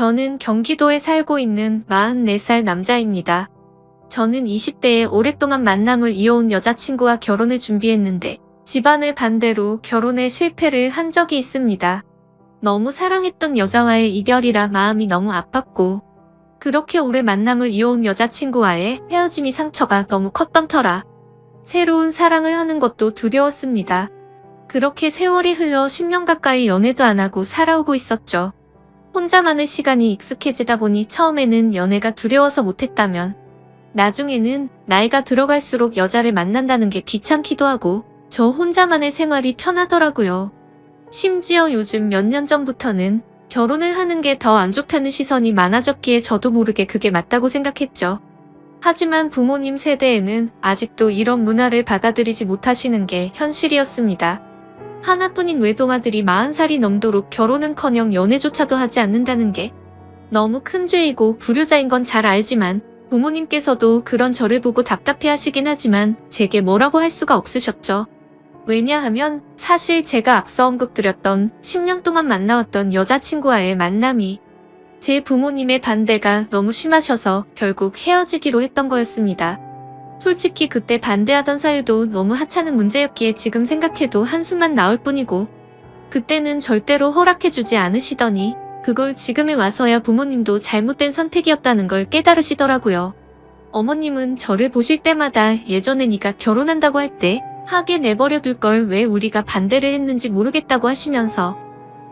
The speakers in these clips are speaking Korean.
저는 경기도에 살고 있는 44살 남자입니다. 저는 20대에 오랫동안 만남을 이어온 여자친구와 결혼을 준비했는데 집안의 반대로 결혼에 실패를 한 적이 있습니다. 너무 사랑했던 여자와의 이별이라 마음이 너무 아팠고 그렇게 오래 만남을 이어온 여자친구와의 헤어짐이 상처가 너무 컸던 터라 새로운 사랑을 하는 것도 두려웠습니다. 그렇게 세월이 흘러 10년 가까이 연애도 안 하고 살아오고 있었죠. 혼자만의 시간이 익숙해지다 보니 처음에는 연애가 두려워서 못했다면 나중에는 나이가 들어갈수록 여자를 만난다는 게 귀찮기도 하고 저 혼자만의 생활이 편하더라고요. 심지어 요즘 몇 년 전부터는 결혼을 하는 게 더 안 좋다는 시선이 많아졌기에 저도 모르게 그게 맞다고 생각했죠. 하지만 부모님 세대에는 아직도 이런 문화를 받아들이지 못하시는 게 현실이었습니다. 하나뿐인 외동아들이 40살이 넘도록 결혼은커녕 연애조차도 하지 않는다는 게 너무 큰 죄이고 불효자인 건 잘 알지만 부모님께서도 그런 저를 보고 답답해하시긴 하지만 제게 뭐라고 할 수가 없으셨죠. 왜냐하면 사실 제가 앞서 언급드렸던 10년 동안 만나왔던 여자친구와의 만남이 제 부모님의 반대가 너무 심하셔서 결국 헤어지기로 했던 거였습니다. 솔직히 그때 반대하던 사유도 너무 하찮은 문제였기에 지금 생각해도 한숨만 나올 뿐이고 그때는 절대로 허락해주지 않으시더니 그걸 지금에 와서야 부모님도 잘못된 선택이었다는 걸 깨달으시더라고요. 어머님은 저를 보실 때마다 예전에 네가 결혼한다고 할 때 하게 내버려둘 걸 왜 우리가 반대를 했는지 모르겠다고 하시면서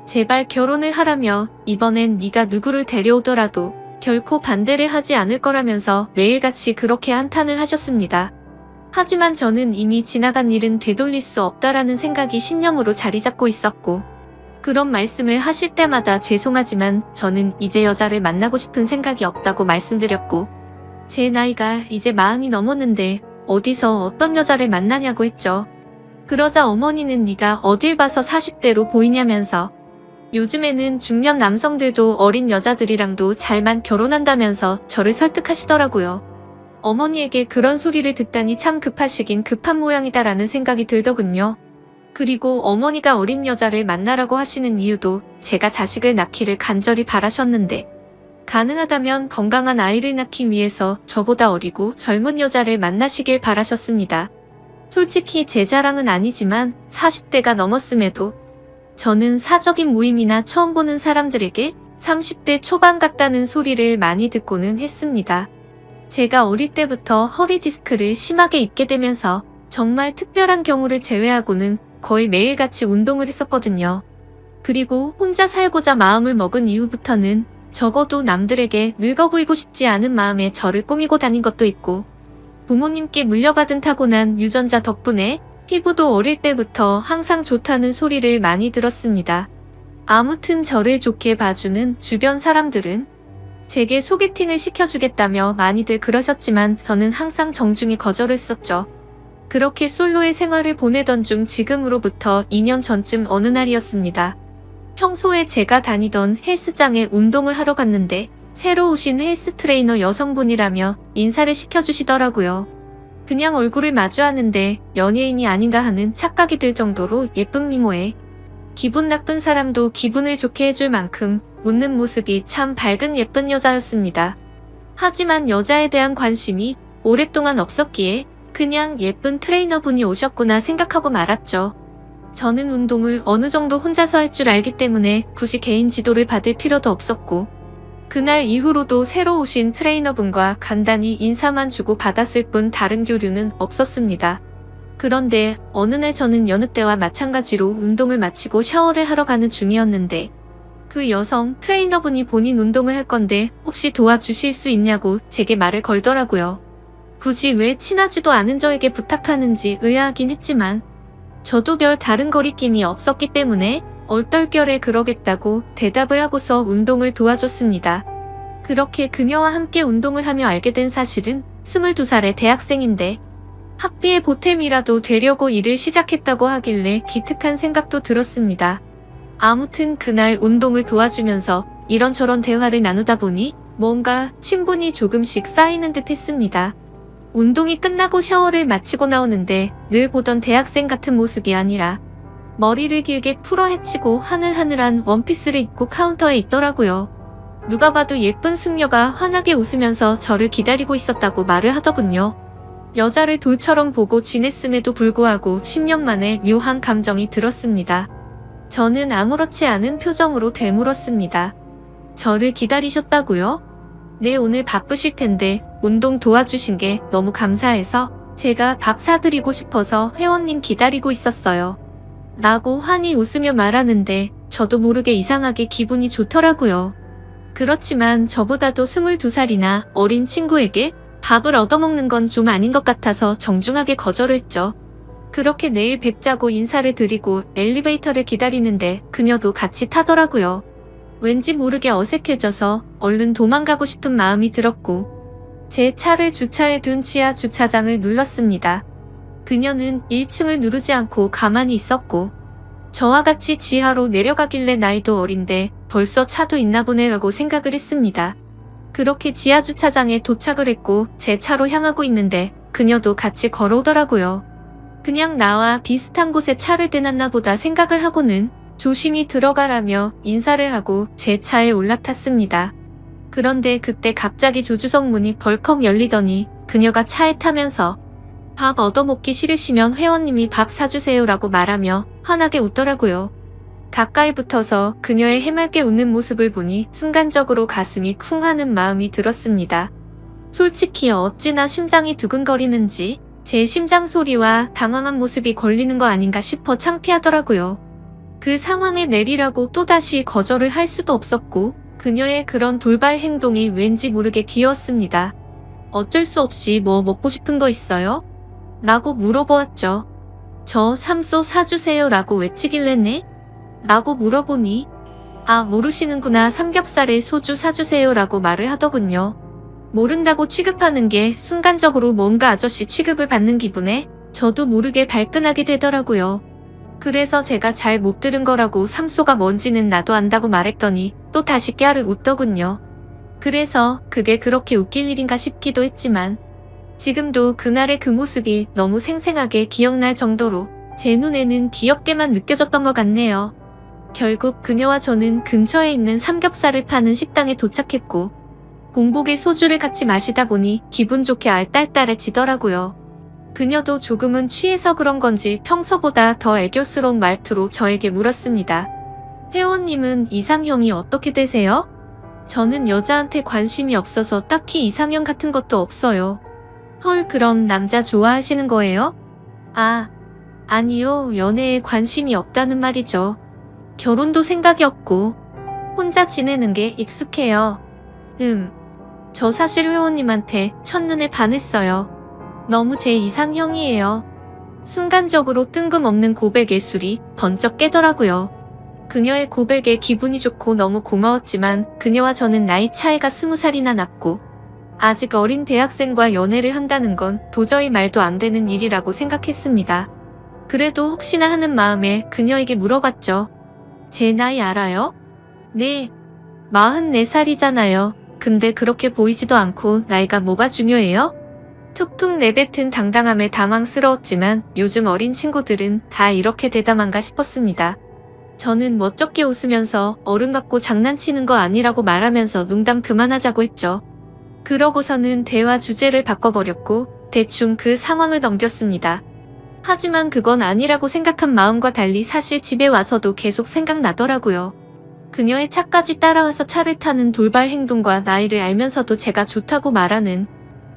제발 결혼을 하라며 이번엔 네가 누구를 데려오더라도 결코 반대를 하지 않을 거라면서 매일같이 그렇게 한탄을 하셨습니다. 하지만 저는 이미 지나간 일은 되돌릴 수 없다라는 생각이 신념으로 자리 잡고 있었고 그런 말씀을 하실 때마다 죄송하지만 저는 이제 여자를 만나고 싶은 생각이 없다고 말씀드렸고 제 나이가 이제 40이 넘었는데 어디서 어떤 여자를 만나냐고 했죠. 그러자 어머니는 네가 어딜 봐서 40대로 보이냐면서 요즘에는 중년 남성들도 어린 여자들이랑도 잘만 결혼한다면서 저를 설득하시더라고요. 어머니에게 그런 소리를 듣다니 참 급하시긴 급한 모양이다라는 생각이 들더군요. 그리고 어머니가 어린 여자를 만나라고 하시는 이유도 제가 자식을 낳기를 간절히 바라셨는데 가능하다면 건강한 아이를 낳기 위해서 저보다 어리고 젊은 여자를 만나시길 바라셨습니다. 솔직히 제 자랑은 아니지만 40대가 넘었음에도 저는 사적인 모임이나 처음 보는 사람들에게 30대 초반 같다는 소리를 많이 듣고는 했습니다. 제가 어릴 때부터 허리 디스크를 심하게 입게 되면서 정말 특별한 경우를 제외하고는 거의 매일같이 운동을 했었거든요. 그리고 혼자 살고자 마음을 먹은 이후부터는 적어도 남들에게 늙어 보이고 싶지 않은 마음에 저를 꾸미고 다닌 것도 있고 부모님께 물려받은 타고난 유전자 덕분에 피부도 어릴 때부터 항상 좋다는 소리를 많이 들었습니다. 아무튼 저를 좋게 봐주는 주변 사람들은 제게 소개팅을 시켜주겠다며 많이들 그러셨지만 저는 항상 정중히 거절했었죠. 그렇게 솔로의 생활을 보내던 중 지금으로부터 2년 전쯤 어느 날이었습니다. 평소에 제가 다니던 헬스장에 운동을 하러 갔는데 새로 오신 헬스 트레이너 여성분이라며 인사를 시켜주시더라고요. 그냥 얼굴을 마주하는데 연예인이 아닌가 하는 착각이 들 정도로 예쁜 미모에 기분 나쁜 사람도 기분을 좋게 해줄 만큼 웃는 모습이 참 밝은 예쁜 여자였습니다. 하지만 여자에 대한 관심이 오랫동안 없었기에 그냥 예쁜 트레이너분이 오셨구나 생각하고 말았죠. 저는 운동을 어느 정도 혼자서 할 줄 알기 때문에 굳이 개인 지도를 받을 필요도 없었고 그날 이후로도 새로 오신 트레이너분과 간단히 인사만 주고 받았을 뿐 다른 교류는 없었습니다. 그런데 어느 날 저는 여느 때와 마찬가지로 운동을 마치고 샤워를 하러 가는 중이었는데 그 여성 트레이너분이 본인 운동을 할 건데 혹시 도와주실 수 있냐고 제게 말을 걸더라고요. 굳이 왜 친하지도 않은 저에게 부탁하는지 의아하긴 했지만 저도 별 다른 거리낌이 없었기 때문에 얼떨결에 그러겠다고 대답을 하고서 운동을 도와줬습니다. 그렇게 그녀와 함께 운동을 하며 알게 된 사실은 22살의 대학생인데 학비의 보탬이라도 되려고 일을 시작했다고 하길래 기특한 생각도 들었습니다. 아무튼 그날 운동을 도와주면서 이런저런 대화를 나누다 보니 뭔가 친분이 조금씩 쌓이는 듯 했습니다. 운동이 끝나고 샤워를 마치고 나오는데 늘 보던 대학생 같은 모습이 아니라 머리를 길게 풀어 헤치고 하늘하늘한 원피스를 입고 카운터에 있더라고요. 누가 봐도 예쁜 숙녀가 환하게 웃으면서 저를 기다리고 있었다고 말을 하더군요. 여자를 돌처럼 보고 지냈음에도 불구하고 10년 만에 묘한 감정이 들었습니다. 저는 아무렇지 않은 표정으로 되물었습니다. 저를 기다리셨다고요? 네, 오늘 바쁘실 텐데 운동 도와주신 게 너무 감사해서 제가 밥 사드리고 싶어서 회원님 기다리고 있었어요. 라고 환히 웃으며 말하는데 저도 모르게 이상하게 기분이 좋더라고요. 그렇지만 저보다도 22살이나 어린 친구에게 밥을 얻어먹는 건 좀 아닌 것 같아서 정중하게 거절을 했죠. 그렇게 내일 뵙자고 인사를 드리고 엘리베이터를 기다리는데 그녀도 같이 타더라고요. 왠지 모르게 어색해져서 얼른 도망가고 싶은 마음이 들었고 제 차를 주차해 둔 지하 주차장을 눌렀습니다. 그녀는 1층을 누르지 않고 가만히 있었고 저와 같이 지하로 내려가길래 나이도 어린데 벌써 차도 있나 보네라고 생각을 했습니다. 그렇게 지하 주차장에 도착을 했고 제 차로 향하고 있는데 그녀도 같이 걸어오더라고요. 그냥 나와 비슷한 곳에 차를 대놨나 보다 생각을 하고는 조심히 들어가라며 인사를 하고 제 차에 올라탔습니다. 그런데 그때 갑자기 조주석 문이 벌컥 열리더니 그녀가 차에 타면서 밥 얻어먹기 싫으시면 회원님이 밥 사주세요라고 말하며 환하게 웃더라고요. 가까이 붙어서 그녀의 해맑게 웃는 모습을 보니 순간적으로 가슴이 쿵 하는 마음이 들었습니다. 솔직히 어찌나 심장이 두근거리는지 제 심장 소리와 당황한 모습이 걸리는 거 아닌가 싶어 창피하더라고요. 그 상황에 내리라고 또다시 거절을 할 수도 없었고 그녀의 그런 돌발 행동이 왠지 모르게 귀여웠습니다. 어쩔 수 없이 뭐 먹고 싶은 거 있어요? 라고 물어보았죠. 저 삼소 사주세요 라고 외치길래네? 라고 물어보니 아 모르시는구나 삼겹살에 소주 사주세요 라고 말을 하더군요. 모른다고 취급하는 게 순간적으로 뭔가 아저씨 취급을 받는 기분에 저도 모르게 발끈하게 되더라고요. 그래서 제가 잘 못 들은 거라고 삼소가 뭔지는 나도 안다고 말했더니 또 다시 깨알을 웃더군요. 그래서 그게 그렇게 웃길 일인가 싶기도 했지만 지금도 그날의 그 모습이 너무 생생하게 기억날 정도로 제 눈에는 귀엽게만 느껴졌던 것 같네요. 결국 그녀와 저는 근처에 있는 삼겹살을 파는 식당에 도착했고 공복에 소주를 같이 마시다 보니 기분 좋게 알딸딸해지더라고요. 그녀도 조금은 취해서 그런 건지 평소보다 더 애교스러운 말투로 저에게 물었습니다. 회원님은 이상형이 어떻게 되세요? 저는 여자한테 관심이 없어서 딱히 이상형 같은 것도 없어요. 헐, 그럼 남자 좋아하시는 거예요? 아, 아니요. 연애에 관심이 없다는 말이죠. 결혼도 생각이 없고 혼자 지내는 게 익숙해요. 저 사실 회원님한테 첫눈에 반했어요. 너무 제 이상형이에요. 순간적으로 뜬금없는 고백 예술이 번쩍 깨더라고요. 그녀의 고백에 기분이 좋고 너무 고마웠지만 그녀와 저는 나이 차이가 20살이나 났고 아직 어린 대학생과 연애를 한다는 건 도저히 말도 안 되는 일이라고 생각했습니다. 그래도 혹시나 하는 마음에 그녀에게 물어봤죠. 제 나이 알아요? 네. 44살이잖아요. 근데 그렇게 보이지도 않고 나이가 뭐가 중요해요? 툭툭 내뱉은 당당함에 당황스러웠지만 요즘 어린 친구들은 다 이렇게 대담한가 싶었습니다. 저는 멋쩍게 웃으면서 어른 같고 장난치는 거 아니라고 말하면서 농담 그만하자고 했죠. 그러고서는 대화 주제를 바꿔버렸고 대충 그 상황을 넘겼습니다. 하지만 그건 아니라고 생각한 마음과 달리 사실 집에 와서도 계속 생각나더라고요. 그녀의 차까지 따라와서 차를 타는 돌발 행동과 나이를 알면서도 제가 좋다고 말하는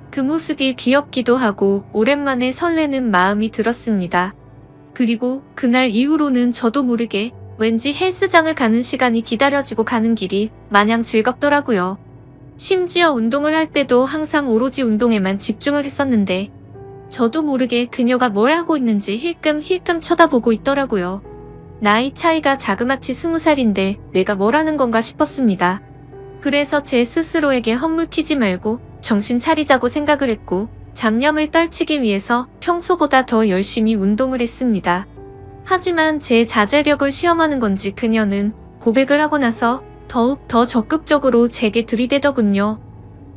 그 모습이 귀엽기도 하고 오랜만에 설레는 마음이 들었습니다. 그리고 그날 이후로는 저도 모르게 왠지 헬스장을 가는 시간이 기다려지고 가는 길이 마냥 즐겁더라고요. 심지어 운동을 할 때도 항상 오로지 운동에만 집중을 했었는데 저도 모르게 그녀가 뭘 하고 있는지 힐끔힐끔 쳐다보고 있더라고요. 나이 차이가 자그마치 20살인데 내가 뭘 하는 건가 싶었습니다. 그래서 제 스스로에게 헛물키지 말고 정신 차리자고 생각을 했고 잡념을 떨치기 위해서 평소보다 더 열심히 운동을 했습니다. 하지만 제 자제력을 시험하는 건지 그녀는 고백을 하고 나서 더욱 더 적극적으로 제게 들이대더군요.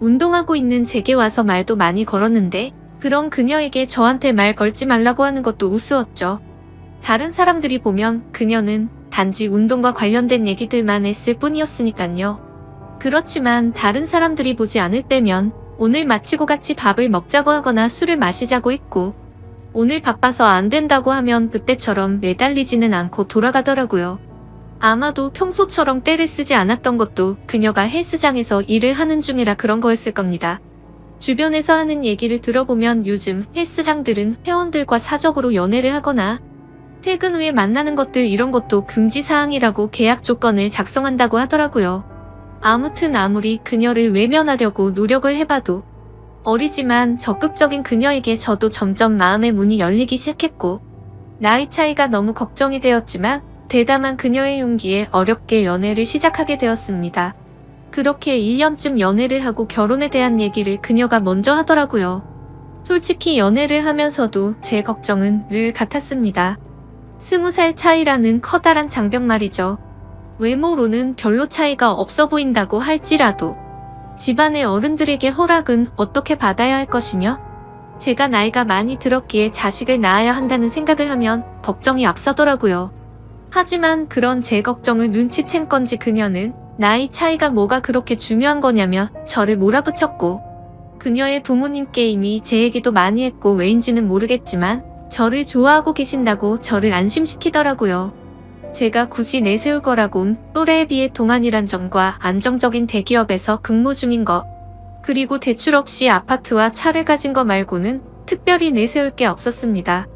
운동하고 있는 제게 와서 말도 많이 걸었는데 그런 그녀에게 저한테 말 걸지 말라고 하는 것도 우스웠죠. 다른 사람들이 보면 그녀는 단지 운동과 관련된 얘기들만 했을 뿐이었으니깐요. 그렇지만 다른 사람들이 보지 않을 때면 오늘 마치고 같이 밥을 먹자고 하거나 술을 마시자고 했고, 오늘 바빠서 안 된다고 하면 그때처럼 매달리지는 않고 돌아가더라고요. 아마도 평소처럼 떼를 쓰지 않았던 것도 그녀가 헬스장에서 일을 하는 중이라 그런 거였을 겁니다. 주변에서 하는 얘기를 들어보면 요즘 헬스장들은 회원들과 사적으로 연애를 하거나 퇴근 후에 만나는 것들 이런 것도 금지사항이라고 계약 조건을 작성한다고 하더라고요. 아무튼 아무리 그녀를 외면하려고 노력을 해봐도 어리지만 적극적인 그녀에게 저도 점점 마음의 문이 열리기 시작했고, 나이 차이가 너무 걱정이 되었지만 대담한 그녀의 용기에 어렵게 연애를 시작하게 되었습니다. 그렇게 1년쯤 연애를 하고 결혼에 대한 얘기를 그녀가 먼저 하더라고요. 솔직히 연애를 하면서도 제 걱정은 늘 같았습니다. 20살 차이라는 커다란 장벽 말이죠. 외모로는 별로 차이가 없어 보인다고 할지라도 집안의 어른들에게 허락은 어떻게 받아야 할 것이며, 제가 나이가 많이 들었기에 자식을 낳아야 한다는 생각을 하면 걱정이 앞서더라고요. 하지만 그런 제 걱정을 눈치챈 건지 그녀는 나이 차이가 뭐가 그렇게 중요한 거냐며 저를 몰아붙였고, 그녀의 부모님께 이미 제 얘기도 많이 했고 왜인지는 모르겠지만 저를 좋아하고 계신다고 저를 안심시키더라고요. 제가 굳이 내세울 거라곤 또래에 비해 동안이란 점과 안정적인 대기업에서 근무 중인 것, 그리고 대출 없이 아파트와 차를 가진 거 말고는 특별히 내세울 게 없었습니다.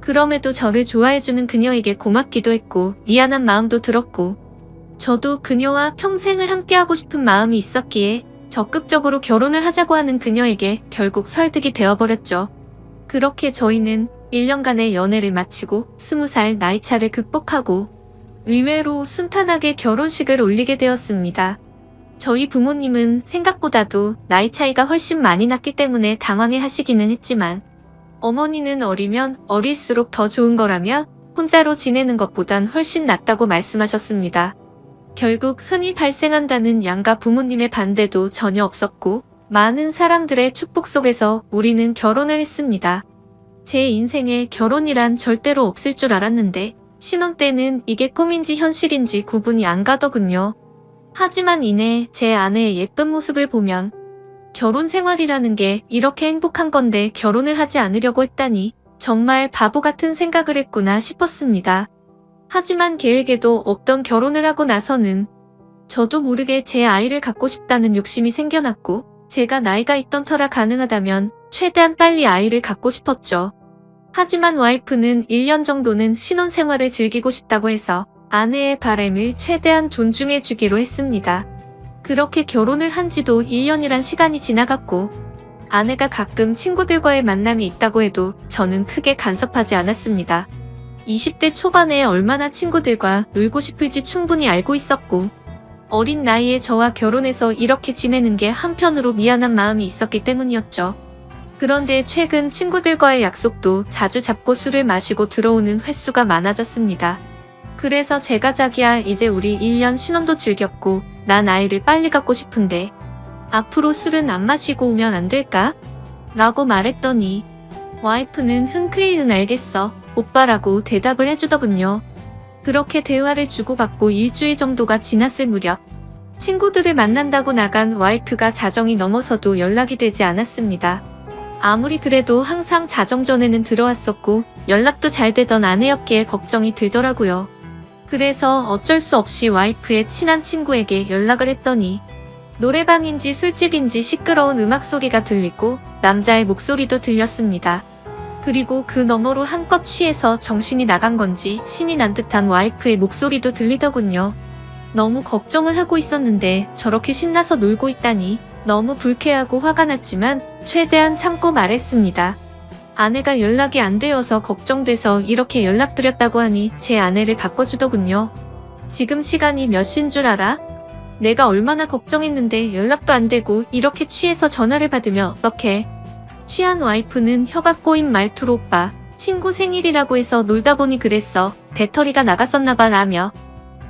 그럼에도 저를 좋아해주는 그녀에게 고맙기도 했고 미안한 마음도 들었고, 저도 그녀와 평생을 함께하고 싶은 마음이 있었기에 적극적으로 결혼을 하자고 하는 그녀에게 결국 설득이 되어버렸죠. 그렇게 저희는 1년간의 연애를 마치고 20살 나이차를 극복하고 의외로 순탄하게 결혼식을 올리게 되었습니다. 저희 부모님은 생각보다도 나이 차이가 훨씬 많이 났기 때문에 당황해 하시기는 했지만, 어머니는 어리면 어릴수록 더 좋은 거라며 혼자로 지내는 것보단 훨씬 낫다고 말씀하셨습니다. 결국 흔히 발생한다는 양가 부모님의 반대도 전혀 없었고 많은 사람들의 축복 속에서 우리는 결혼을 했습니다. 제 인생에 결혼이란 절대로 없을 줄 알았는데 신혼 때는 이게 꿈인지 현실인지 구분이 안 가더군요. 하지만 이내 제 아내의 예쁜 모습을 보면 결혼 생활이라는 게 이렇게 행복한 건데 결혼을 하지 않으려고 했다니 정말 바보 같은 생각을 했구나 싶었습니다. 하지만 계획에도 없던 결혼을 하고 나서는 저도 모르게 제 아이를 갖고 싶다는 욕심이 생겨났고, 제가 나이가 있던 터라 가능하다면 최대한 빨리 아이를 갖고 싶었죠. 하지만 와이프는 1년 정도는 신혼생활을 즐기고 싶다고 해서 아내의 바람을 최대한 존중해 주기로 했습니다. 그렇게 결혼을 한 지도 1년이란 시간이 지나갔고, 아내가 가끔 친구들과의 만남이 있다고 해도 저는 크게 간섭하지 않았습니다. 20대 초반에 얼마나 친구들과 놀고 싶을지 충분히 알고 있었고, 어린 나이에 저와 결혼해서 이렇게 지내는 게 한편으로 미안한 마음이 있었기 때문이었죠. 그런데 최근 친구들과의 약속도 자주 잡고 술을 마시고 들어오는 횟수가 많아졌습니다. 그래서 제가 자기야 이제 우리 1년 신혼도 즐겼고 난 아이를 빨리 갖고 싶은데 앞으로 술은 안 마시고 오면 안 될까? 라고 말했더니 와이프는 흔쾌히 응 알겠어 오빠라고 대답을 해주더군요. 그렇게 대화를 주고받고 일주일 정도가 지났을 무렵 친구들을 만난다고 나간 와이프가 자정이 넘어서도 연락이 되지 않았습니다. 아무리 그래도 항상 자정 전에는 들어왔었고 연락도 잘 되던 아내였기에 걱정이 들더라고요. 그래서 어쩔 수 없이 와이프의 친한 친구에게 연락을 했더니 노래방인지 술집인지 시끄러운 음악 소리가 들리고 남자의 목소리도 들렸습니다. 그리고 그 너머로 한껏 취해서 정신이 나간 건지 신이 난 듯한 와이프의 목소리도 들리더군요. 너무 걱정을 하고 있었는데 저렇게 신나서 놀고 있다니 너무 불쾌하고 화가 났지만 최대한 참고 말했습니다. 아내가 연락이 안 되어서 걱정돼서 이렇게 연락드렸다고 하니 제 아내를 바꿔주더군요. 지금 시간이 몇 시인 줄 알아? 내가 얼마나 걱정했는데 연락도 안 되고 이렇게 취해서 전화를 받으면 어떡해? 취한 와이프는 혀가 꼬인 말투로 오빠, 친구 생일이라고 해서 놀다 보니 그랬어. 배터리가 나갔었나봐 라며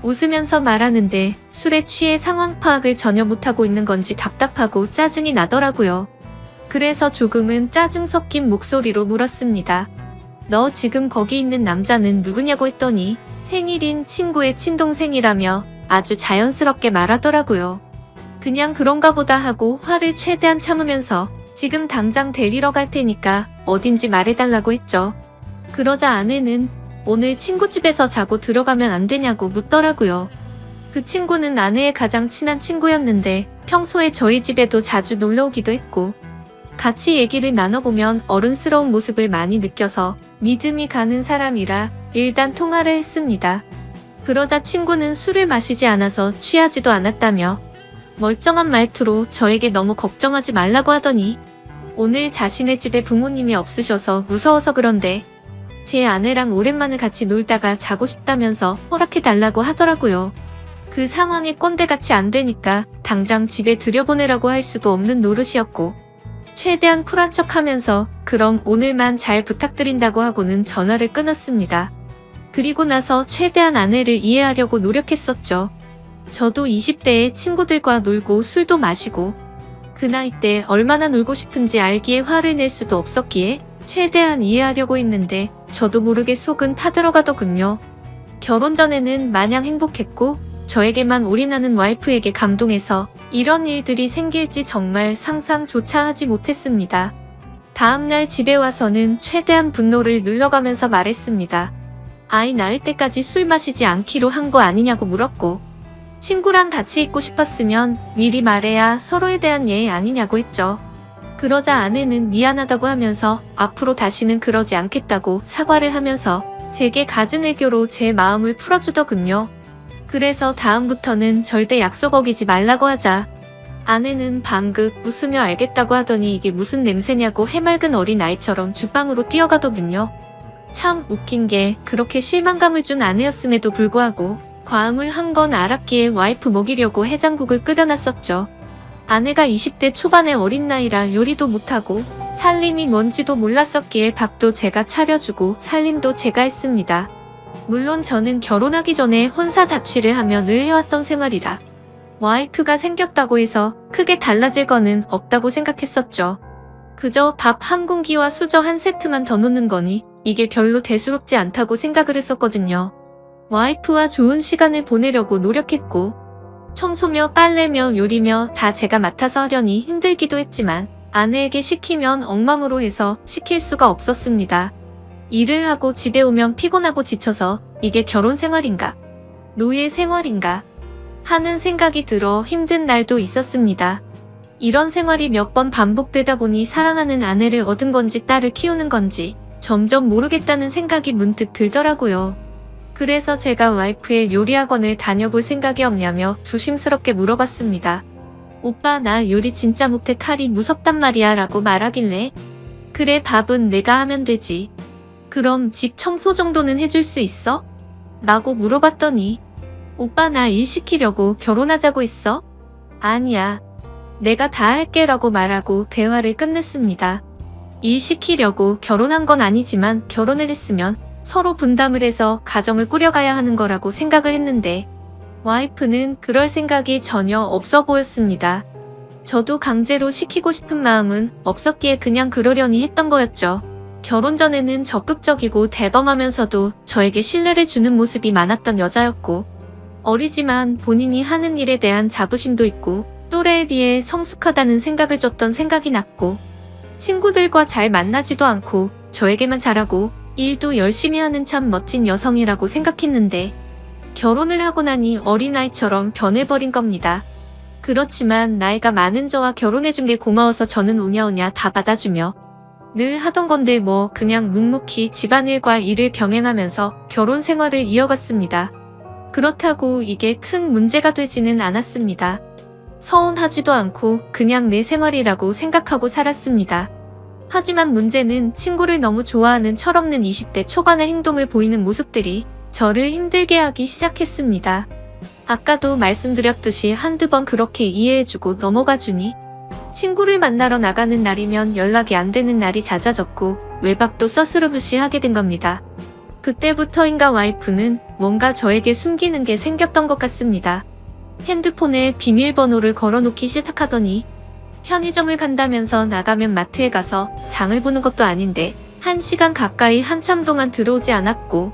웃으면서 말하는데 술에 취해 상황 파악을 전혀 못하고 있는 건지 답답하고 짜증이 나더라고요. 그래서 조금은 짜증 섞인 목소리로 물었습니다. 너 지금 거기 있는 남자는 누구냐고 했더니 생일인 친구의 친동생이라며 아주 자연스럽게 말하더라고요. 그냥 그런가 보다 하고 화를 최대한 참으면서 지금 당장 데리러 갈 테니까 어딘지 말해달라고 했죠. 그러자 아내는 오늘 친구 집에서 자고 들어가면 안 되냐고 묻더라고요. 그 친구는 아내의 가장 친한 친구였는데 평소에 저희 집에도 자주 놀러 오기도 했고 같이 얘기를 나눠보면 어른스러운 모습을 많이 느껴서 믿음이 가는 사람이라 일단 통화를 했습니다. 그러자 친구는 술을 마시지 않아서 취하지도 않았다며 멀쩡한 말투로 저에게 너무 걱정하지 말라고 하더니 오늘 자신의 집에 부모님이 없으셔서 무서워서 그런데 제 아내랑 오랜만에 같이 놀다가 자고 싶다면서 허락해달라고 하더라고요. 그 상황에 꼰대같이 안 되니까 당장 집에 들여보내라고 할 수도 없는 노릇이었고 최대한 쿨한 척하면서 그럼 오늘만 잘 부탁드린다고 하고는 전화를 끊었습니다. 그리고 나서 최대한 아내를 이해하려고 노력했었죠. 저도 20대에 친구들과 놀고 술도 마시고 그 나이 때 얼마나 놀고 싶은지 알기에 화를 낼 수도 없었기에 최대한 이해하려고 했는데 저도 모르게 속은 타들어가더군요. 결혼 전에는 마냥 행복했고 저에게만 올인하는 와이프에게 감동해서 이런 일들이 생길지 정말 상상조차 하지 못했습니다. 다음날 집에 와서는 최대한 분노를 눌러가면서 말했습니다. 아이 낳을 때까지 술 마시지 않기로 한 거 아니냐고 물었고 친구랑 같이 있고 싶었으면 미리 말해야 서로에 대한 예의 아니냐고 했죠. 그러자 아내는 미안하다고 하면서 앞으로 다시는 그러지 않겠다고 사과를 하면서 제게 갖은 애교로 제 마음을 풀어주더군요. 그래서 다음부터는 절대 약속 어기지 말라고 하자 아내는 방긋 웃으며 알겠다고 하더니 이게 무슨 냄새냐고 해맑은 어린아이처럼 주방으로 뛰어가더군요. 참 웃긴 게 그렇게 실망감을 준 아내였음에도 불구하고 과음을 한 건 알았기에 와이프 먹이려고 해장국을 끓여놨었죠. 아내가 20대 초반의 어린 나이라 요리도 못하고 살림이 뭔지도 몰랐었기에 밥도 제가 차려주고 살림도 제가 했습니다. 물론 저는 결혼하기 전에 혼사 자취를 하며 늘 해왔던 생활이라 와이프가 생겼다고 해서 크게 달라질 거는 없다고 생각했었죠. 그저 밥 한 공기와 수저 한 세트만 더 놓는 거니 이게 별로 대수롭지 않다고 생각을 했었거든요. 와이프와 좋은 시간을 보내려고 노력했고 청소며 빨래며 요리며 다 제가 맡아서 하려니 힘들기도 했지만 아내에게 시키면 엉망으로 해서 시킬 수가 없었습니다. 일을 하고 집에 오면 피곤하고 지쳐서 이게 결혼 생활인가? 노예 생활인가? 하는 생각이 들어 힘든 날도 있었습니다. 이런 생활이 몇 번 반복되다 보니 사랑하는 아내를 얻은 건지 딸을 키우는 건지 점점 모르겠다는 생각이 문득 들더라고요. 그래서 제가 와이프의 요리학원을 다녀볼 생각이 없냐며 조심스럽게 물어봤습니다. 오빠 나 요리 진짜 못해 칼이 무섭단 말이야 라고 말하길래 그래 밥은 내가 하면 되지. 그럼 집 청소 정도는 해줄 수 있어? 라고 물어봤더니 오빠 나 일 시키려고 결혼하자고 했어? 아니야. 내가 다 할게 라고 말하고 대화를 끝냈습니다. 일 시키려고 결혼한 건 아니지만 결혼을 했으면 서로 분담을 해서 가정을 꾸려가야 하는 거라고 생각을 했는데 와이프는 그럴 생각이 전혀 없어 보였습니다. 저도 강제로 시키고 싶은 마음은 없었기에 그냥 그러려니 했던 거였죠. 결혼 전에는 적극적이고 대범하면서도 저에게 신뢰를 주는 모습이 많았던 여자였고 어리지만 본인이 하는 일에 대한 자부심도 있고 또래에 비해 성숙하다는 생각을 줬던 생각이 났고 친구들과 잘 만나지도 않고 저에게만 잘하고 일도 열심히 하는 참 멋진 여성이라고 생각했는데 결혼을 하고 나니 어린아이처럼 변해버린 겁니다. 그렇지만 나이가 많은 저와 결혼해준 게 고마워서 저는 오냐오냐 다 받아주며 늘 하던 건데 뭐 그냥 묵묵히 집안일과 일을 병행하면서 결혼 생활을 이어갔습니다. 그렇다고 이게 큰 문제가 되지는 않았습니다. 서운하지도 않고 그냥 내 생활이라고 생각하고 살았습니다. 하지만 문제는 친구를 너무 좋아하는 철없는 20대 초반의 행동을 보이는 모습들이 저를 힘들게 하기 시작했습니다. 아까도 말씀드렸듯이 한두 번 그렇게 이해해주고 넘어가주니 친구를 만나러 나가는 날이면 연락이 안 되는 날이 잦아졌고 외박도 서스르듯이 하게 된 겁니다. 그때부터인가 와이프는 뭔가 저에게 숨기는 게 생겼던 것 같습니다. 핸드폰에 비밀번호를 걸어놓기 시작하더니 편의점을 간다면서 나가면 마트에 가서 장을 보는 것도 아닌데 1시간 가까이 한참 동안 들어오지 않았고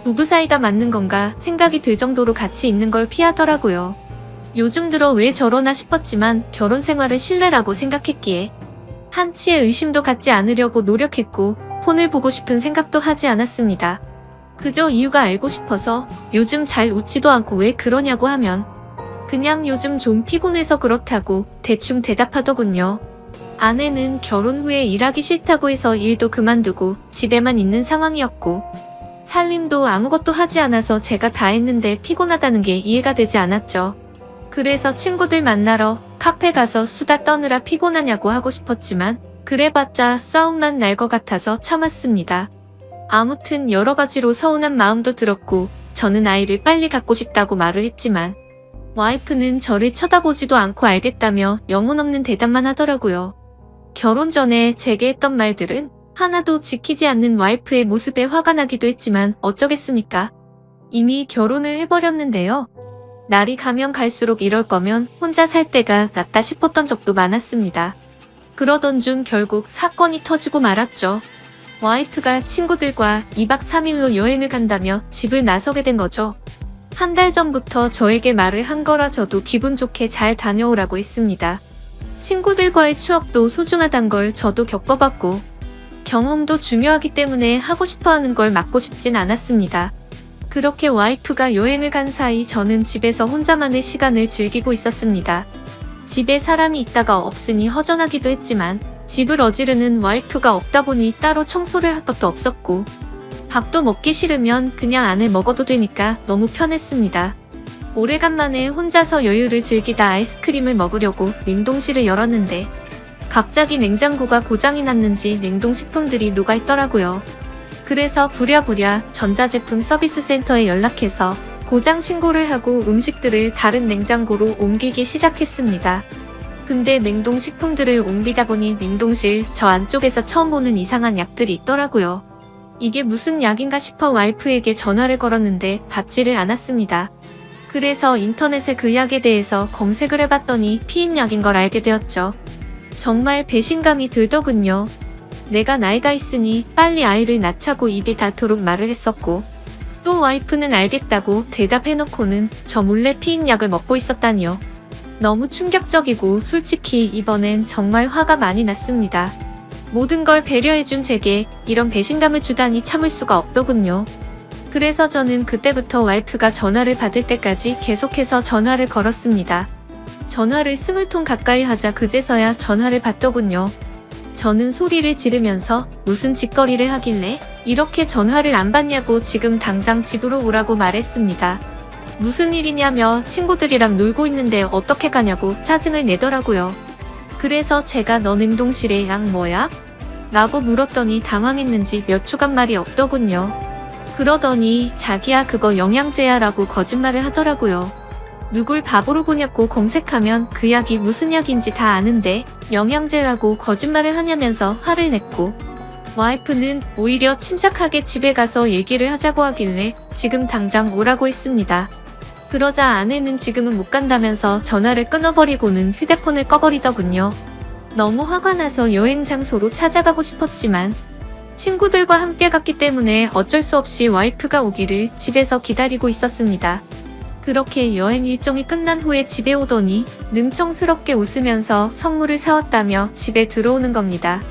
부부 사이가 맞는 건가 생각이 들 정도로 같이 있는 걸 피하더라고요. 요즘 들어 왜 저러나 싶었지만 결혼 생활을 신뢰라고 생각했기에 한치의 의심도 갖지 않으려고 노력했고 폰을 보고 싶은 생각도 하지 않았습니다. 그저 이유가 알고 싶어서 요즘 잘 웃지도 않고 왜 그러냐고 하면 그냥 요즘 좀 피곤해서 그렇다고 대충 대답하더군요. 아내는 결혼 후에 일하기 싫다고 해서 일도 그만두고 집에만 있는 상황이었고 살림도 아무것도 하지 않아서 제가 다 했는데 피곤하다는 게 이해가 되지 않았죠. 그래서 친구들 만나러 카페 가서 수다 떠느라 피곤하냐고 하고 싶었지만 그래봤자 싸움만 날 것 같아서 참았습니다. 아무튼 여러 가지로 서운한 마음도 들었고 저는 아이를 빨리 갖고 싶다고 말을 했지만 와이프는 저를 쳐다보지도 않고 알겠다며 영혼 없는 대답만 하더라고요. 결혼 전에 제게 했던 말들은 하나도 지키지 않는 와이프의 모습에 화가 나기도 했지만 어쩌겠습니까? 이미 결혼을 해버렸는데요. 날이 가면 갈수록 이럴 거면 혼자 살 때가 낫다 싶었던 적도 많았습니다. 그러던 중 결국 사건이 터지고 말았죠. 와이프가 친구들과 2박 3일로 여행을 간다며 집을 나서게 된 거죠. 한 달 전부터 저에게 말을 한 거라 저도 기분 좋게 잘 다녀오라고 했습니다. 친구들과의 추억도 소중하단 걸 저도 겪어봤고 경험도 중요하기 때문에 하고 싶어하는 걸 막고 싶진 않았습니다. 그렇게 와이프가 여행을 간 사이 저는 집에서 혼자만의 시간을 즐기고 있었습니다. 집에 사람이 있다가 없으니 허전하기도 했지만 집을 어지르는 와이프가 없다 보니 따로 청소를 할 것도 없었고 밥도 먹기 싫으면 그냥 안에 먹어도 되니까 너무 편했습니다. 오래간만에 혼자서 여유를 즐기다 아이스크림을 먹으려고 냉동실을 열었는데 갑자기 냉장고가 고장이 났는지 냉동식품들이 녹아있더라고요. 그래서 부랴부랴 전자제품 서비스 센터에 연락해서 고장 신고를 하고 음식들을 다른 냉장고로 옮기기 시작했습니다. 근데 냉동식품들을 옮기다 보니 냉동실 저 안쪽에서 처음 보는 이상한 약들이 있더라고요. 이게 무슨 약인가 싶어 와이프에게 전화를 걸었는데 받지를 않았습니다. 그래서 인터넷에 그 약에 대해서 검색을 해봤더니 피임약인 걸 알게 되었죠. 정말 배신감이 들더군요. 내가 나이가 있으니 빨리 아이를 낳자고 입이 닳도록 말을 했었고 또 와이프는 알겠다고 대답해놓고는 저 몰래 피임약을 먹고 있었다니요. 너무 충격적이고 솔직히 이번엔 정말 화가 많이 났습니다. 모든 걸 배려해준 제게 이런 배신감을 주다니 참을 수가 없더군요. 그래서 저는 그때부터 와이프가 전화를 받을 때까지 계속해서 전화를 걸었습니다. 전화를 20통 가까이 하자 그제서야 전화를 받더군요. 저는 소리를 지르면서 무슨 짓거리를 하길래 이렇게 전화를 안 받냐고 지금 당장 집으로 오라고 말했습니다. 무슨 일이냐며 친구들이랑 놀고 있는데 어떻게 가냐고 짜증을 내더라고요. 그래서 제가 너 냉동실에 약 뭐야? 라고 물었더니 당황했는지 몇 초간 말이 없더군요. 그러더니 자기야 그거 영양제야 라고 거짓말을 하더라고요. 누굴 바보로 보냐고 검색하면 그 약이 무슨 약인지 다 아는데 영양제라고 거짓말을 하냐면서 화를 냈고 와이프는 오히려 침착하게 집에 가서 얘기를 하자고 하길래 지금 당장 오라고 했습니다. 그러자 아내는 지금은 못 간다면서 전화를 끊어버리고는 휴대폰을 꺼버리더군요. 너무 화가 나서 여행 장소로 찾아가고 싶었지만 친구들과 함께 갔기 때문에 어쩔 수 없이 와이프가 오기를 집에서 기다리고 있었습니다. 그렇게 여행 일정이 끝난 후에 집에 오더니 능청스럽게 웃으면서 선물을 사왔다며 집에 들어오는 겁니다.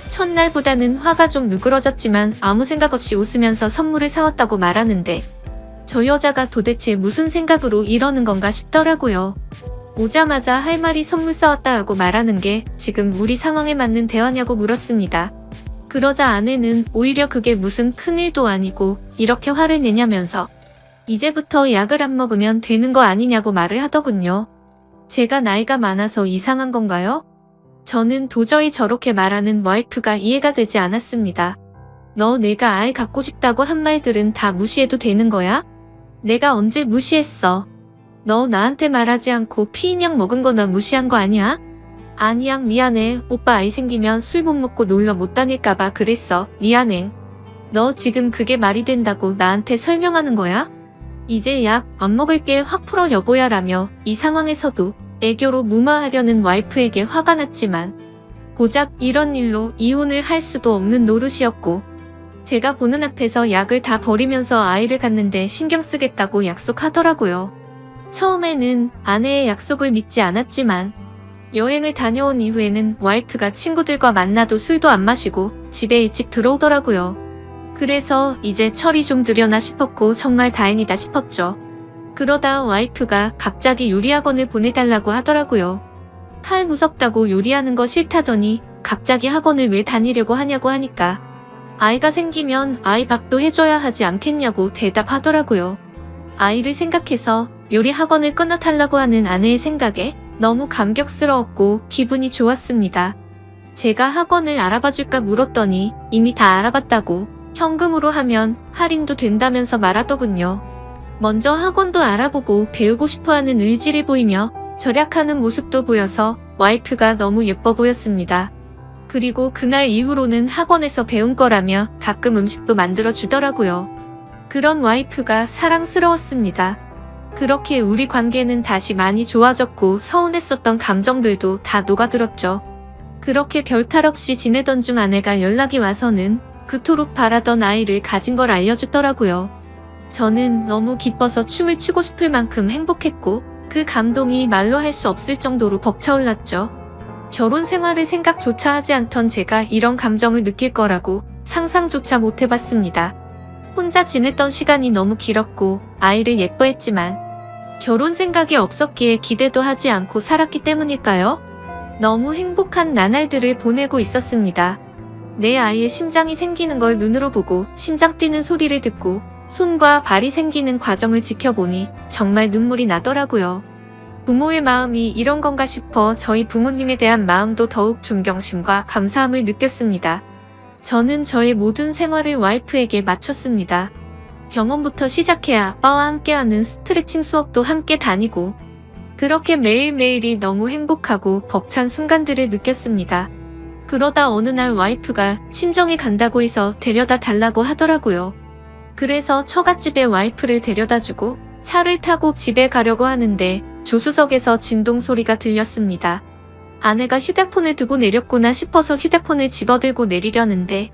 첫날보다는 화가 좀 누그러졌지만 아무 생각 없이 웃으면서 선물을 사왔다고 말하는데 저 여자가 도대체 무슨 생각으로 이러는 건가 싶더라고요. 오자마자 할 말이 선물 사왔다고 말하는 게 지금 우리 상황에 맞는 대화냐고 물었습니다. 그러자 아내는 오히려 그게 무슨 큰일도 아니고 이렇게 화를 내냐면서 이제부터 약을 안 먹으면 되는 거 아니냐고 말을 하더군요. 제가 나이가 많아서 이상한 건가요? 저는 도저히 저렇게 말하는 와이프가 이해가 되지 않았습니다. 너 내가 아이 갖고 싶다고 한 말들은 다 무시해도 되는 거야? 내가 언제 무시했어? 너 나한테 말하지 않고 피임약 먹은 거 나 무시한 거 아니야? 아니야 미안해. 오빠 아이 생기면 술 못 먹고 놀러 못 다닐까봐 그랬어. 미안해. 너 지금 그게 말이 된다고 나한테 설명하는 거야? 이제 약 안 먹을게 확 풀어 여보야 라며 이 상황에서도 애교로 무마하려는 와이프에게 화가 났지만 고작 이런 일로 이혼을 할 수도 없는 노릇이었고 제가 보는 앞에서 약을 다 버리면서 아이를 갖는데 신경 쓰겠다고 약속하더라고요. 처음에는 아내의 약속을 믿지 않았지만 여행을 다녀온 이후에는 와이프가 친구들과 만나도 술도 안 마시고 집에 일찍 들어오더라고요. 그래서 이제 철이 좀 들여나 싶었고 정말 다행이다 싶었죠. 그러다 와이프가 갑자기 요리학원을 보내달라고 하더라고요. 탈 무섭다고 요리하는 거 싫다더니 갑자기 학원을 왜 다니려고 하냐고 하니까 아이가 생기면 아이 밥도 해줘야 하지 않겠냐고 대답하더라고요. 아이를 생각해서 요리 학원을 끊어달라고 하는 아내의 생각에 너무 감격스러웠고 기분이 좋았습니다. 제가 학원을 알아봐줄까 물었더니 이미 다 알아봤다고 현금으로 하면 할인도 된다면서 말하더군요. 먼저 학원도 알아보고 배우고 싶어하는 의지를 보이며 절약하는 모습도 보여서 와이프가 너무 예뻐 보였습니다. 그리고 그날 이후로는 학원에서 배운 거라며 가끔 음식도 만들어 주더라고요. 그런 와이프가 사랑스러웠습니다. 그렇게 우리 관계는 다시 많이 좋아졌고 서운했었던 감정들도 다 녹아들었죠. 그렇게 별탈 없이 지내던 중 아내가 연락이 와서는 그토록 바라던 아이를 가진 걸 알려주더라고요. 저는 너무 기뻐서 춤을 추고 싶을 만큼 행복했고 그 감동이 말로 할 수 없을 정도로 벅차올랐죠. 결혼 생활을 생각조차 하지 않던 제가 이런 감정을 느낄 거라고 상상조차 못 해봤습니다. 혼자 지냈던 시간이 너무 길었고 아이를 예뻐했지만 결혼 생각이 없었기에 기대도 하지 않고 살았기 때문일까요? 너무 행복한 나날들을 보내고 있었습니다. 내 아이의 심장이 생기는 걸 눈으로 보고 심장 뛰는 소리를 듣고 손과 발이 생기는 과정을 지켜보니 정말 눈물이 나더라고요. 부모의 마음이 이런 건가 싶어 저희 부모님에 대한 마음도 더욱 존경심과 감사함을 느꼈습니다. 저는 저의 모든 생활을 와이프에게 마쳤습니다. 병원부터 시작해야 아빠와 함께하는 스트레칭 수업도 함께 다니고 그렇게 매일매일이 너무 행복하고 벅찬 순간들을 느꼈습니다. 그러다 어느 날 와이프가 친정에 간다고 해서 데려다 달라고 하더라고요. 그래서 처갓집에 와이프를 데려다주고 차를 타고 집에 가려고 하는데 조수석에서 진동 소리가 들렸습니다. 아내가 휴대폰을 두고 내렸구나 싶어서 휴대폰을 집어들고 내리려는데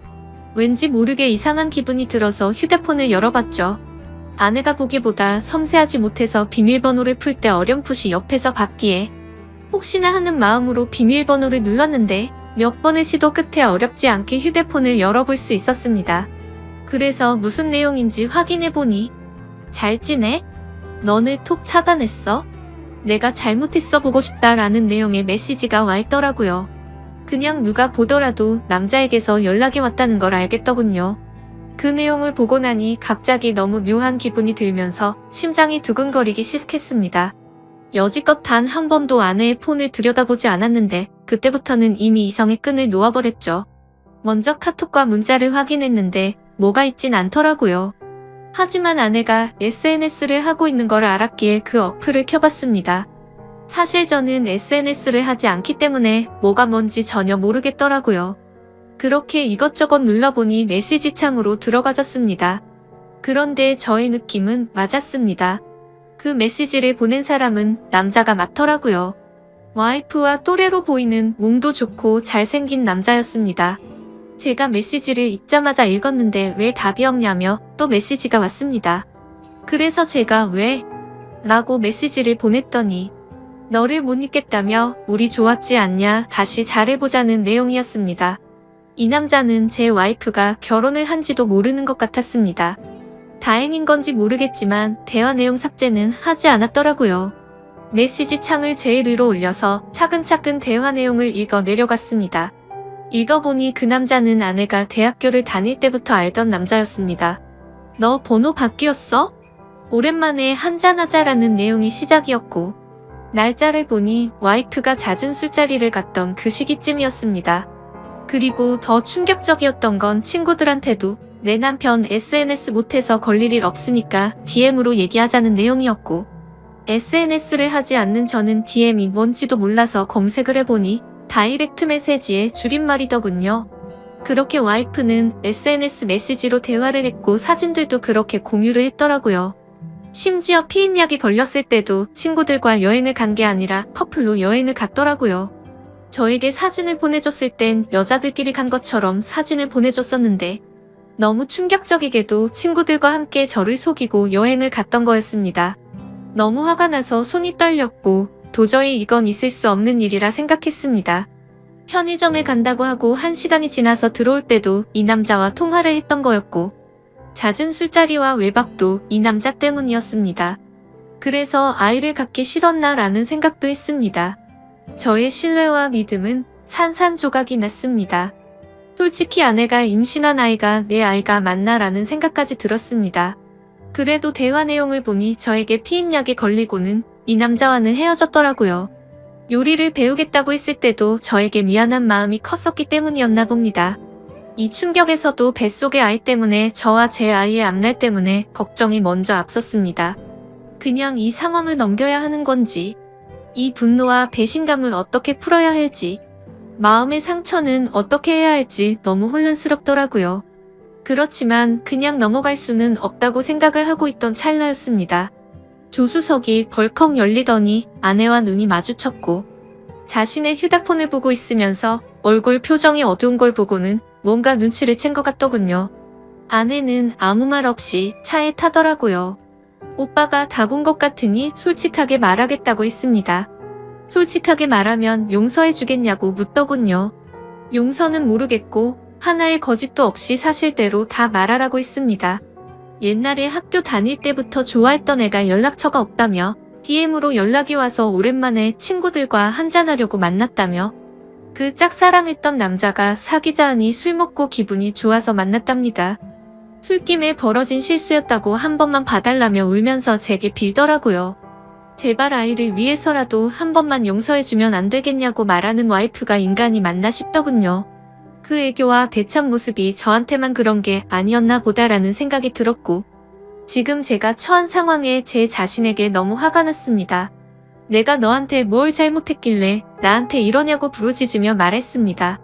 왠지 모르게 이상한 기분이 들어서 휴대폰을 열어봤죠. 아내가 보기보다 섬세하지 못해서 비밀번호를 풀 때 어렴풋이 옆에서 봤기에 혹시나 하는 마음으로 비밀번호를 눌렀는데 몇 번의 시도 끝에 어렵지 않게 휴대폰을 열어볼 수 있었습니다. 그래서 무슨 내용인지 확인해보니 잘 지내? 너네 톡 차단했어? 내가 잘못했어 보고 싶다라는 내용의 메시지가 와 있더라고요. 그냥 누가 보더라도 남자에게서 연락이 왔다는 걸 알겠더군요. 그 내용을 보고 나니 갑자기 너무 묘한 기분이 들면서 심장이 두근거리기 시작했습니다. 여지껏 단 한 번도 아내의 폰을 들여다보지 않았는데 그때부터는 이미 이성의 끈을 놓아버렸죠. 먼저 카톡과 문자를 확인했는데 뭐가 있진 않더라고요. 하지만 아내가 SNS를 하고 있는 걸 알았기에 그 어플을 켜봤습니다. 사실 저는 SNS를 하지 않기 때문에 뭐가 뭔지 전혀 모르겠더라고요. 그렇게 이것저것 눌러보니 메시지 창으로 들어가졌습니다. 그런데 저의 느낌은 맞았습니다. 그 메시지를 보낸 사람은 남자가 맞더라고요. 와이프와 또래로 보이는 몸도 좋고 잘생긴 남자였습니다. 제가 메시지를 읽자마자 읽었는데 왜 답이 없냐며 또 메시지가 왔습니다. 그래서 제가 왜? 라고 메시지를 보냈더니 너를 못 잊겠다며 우리 좋았지 않냐 다시 잘해보자는 내용이었습니다. 이 남자는 제 와이프가 결혼을 한지도 모르는 것 같았습니다. 다행인 건지 모르겠지만 대화 내용 삭제는 하지 않았더라고요. 메시지 창을 제일 위로 올려서 차근차근 대화 내용을 읽어 내려갔습니다. 읽어보니 그 남자는 아내가 대학교를 다닐 때부터 알던 남자였습니다. 너 번호 바뀌었어? 오랜만에 한잔하자라는 내용이 시작이었고 날짜를 보니 와이프가 잦은 술자리를 갔던 그 시기쯤이었습니다. 그리고 더 충격적이었던 건 친구들한테도 내 남편 SNS 못해서 걸릴 일 없으니까 DM으로 얘기하자는 내용이었고 SNS를 하지 않는 저는 DM이 뭔지도 몰라서 검색을 해보니 다이렉트 메시지의 줄임말이더군요. 그렇게 와이프는 SNS 메시지로 대화를 했고 사진들도 그렇게 공유를 했더라고요. 심지어 피임약이 걸렸을 때도 친구들과 여행을 간 게 아니라 커플로 여행을 갔더라고요. 저에게 사진을 보내줬을 땐 여자들끼리 간 것처럼 사진을 보내줬었는데 너무 충격적이게도 친구들과 함께 저를 속이고 여행을 갔던 거였습니다. 너무 화가 나서 손이 떨렸고 도저히 이건 있을 수 없는 일이라 생각했습니다. 편의점에 간다고 하고 1시간이 지나서 들어올 때도 이 남자와 통화를 했던 거였고 잦은 술자리와 외박도 이 남자 때문이었습니다. 그래서 아이를 갖기 싫었나 라는 생각도 했습니다. 저의 신뢰와 믿음은 산산조각이 났습니다. 솔직히 아내가 임신한 아이가 내 아이가 맞나 라는 생각까지 들었습니다. 그래도 대화 내용을 보니 저에게 피임약이 걸리고는 이 남자와는 헤어졌더라고요. 요리를 배우겠다고 했을 때도 저에게 미안한 마음이 컸었기 때문이었나 봅니다. 이 충격에서도 뱃속의 아이 때문에 저와 제 아이의 앞날 때문에 걱정이 먼저 앞섰습니다. 그냥 이 상황을 넘겨야 하는 건지, 이 분노와 배신감을 어떻게 풀어야 할지, 마음의 상처는 어떻게 해야 할지 너무 혼란스럽더라고요. 그렇지만 그냥 넘어갈 수는 없다고 생각을 하고 있던 찰나였습니다. 조수석이 벌컥 열리더니 아내와 눈이 마주쳤고 자신의 휴대폰을 보고 있으면서 얼굴 표정이 어두운 걸 보고는 뭔가 눈치를 챈 것 같더군요. 아내는 아무 말 없이 차에 타더라고요. 오빠가 다 본 것 같으니 솔직하게 말하겠다고 했습니다. 솔직하게 말하면 용서해 주겠냐고 묻더군요. 용서는 모르겠고 하나의 거짓도 없이 사실대로 다 말하라고 했습니다. 옛날에 학교 다닐 때부터 좋아했던 애가 연락처가 없다며 DM으로 연락이 와서 오랜만에 친구들과 한잔하려고 만났다며 그 짝사랑했던 남자가 사귀자 하니 술 먹고 기분이 좋아서 만났답니다. 술김에 벌어진 실수였다고 한 번만 봐달라며 울면서 제게 빌더라고요. 제발 아이를 위해서라도 한 번만 용서해주면 안 되겠냐고 말하는 와이프가 인간이 맞나 싶더군요. 그 애교와 대참 모습이 저한테만 그런 게 아니었나 보다라는 생각이 들었고 지금 제가 처한 상황에 제 자신에게 너무 화가 났습니다. 내가 너한테 뭘 잘못했길래 나한테 이러냐고 부르짖으며 말했습니다.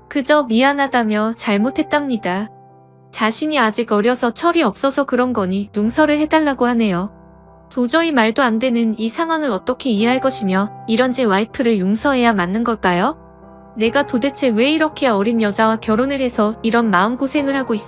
그저 미안하다며 잘못했답니다. 자신이 아직 어려서 철이 없어서 그런 거니 용서를 해달라고 하네요. 도저히 말도 안 되는 이 상황을 어떻게 이해할 것이며 이런 제 와이프를 용서해야 맞는 걸까요? 내가 도대체 왜 이렇게 어린 여자와 결혼을 해서 이런 마음고생을 하고 있어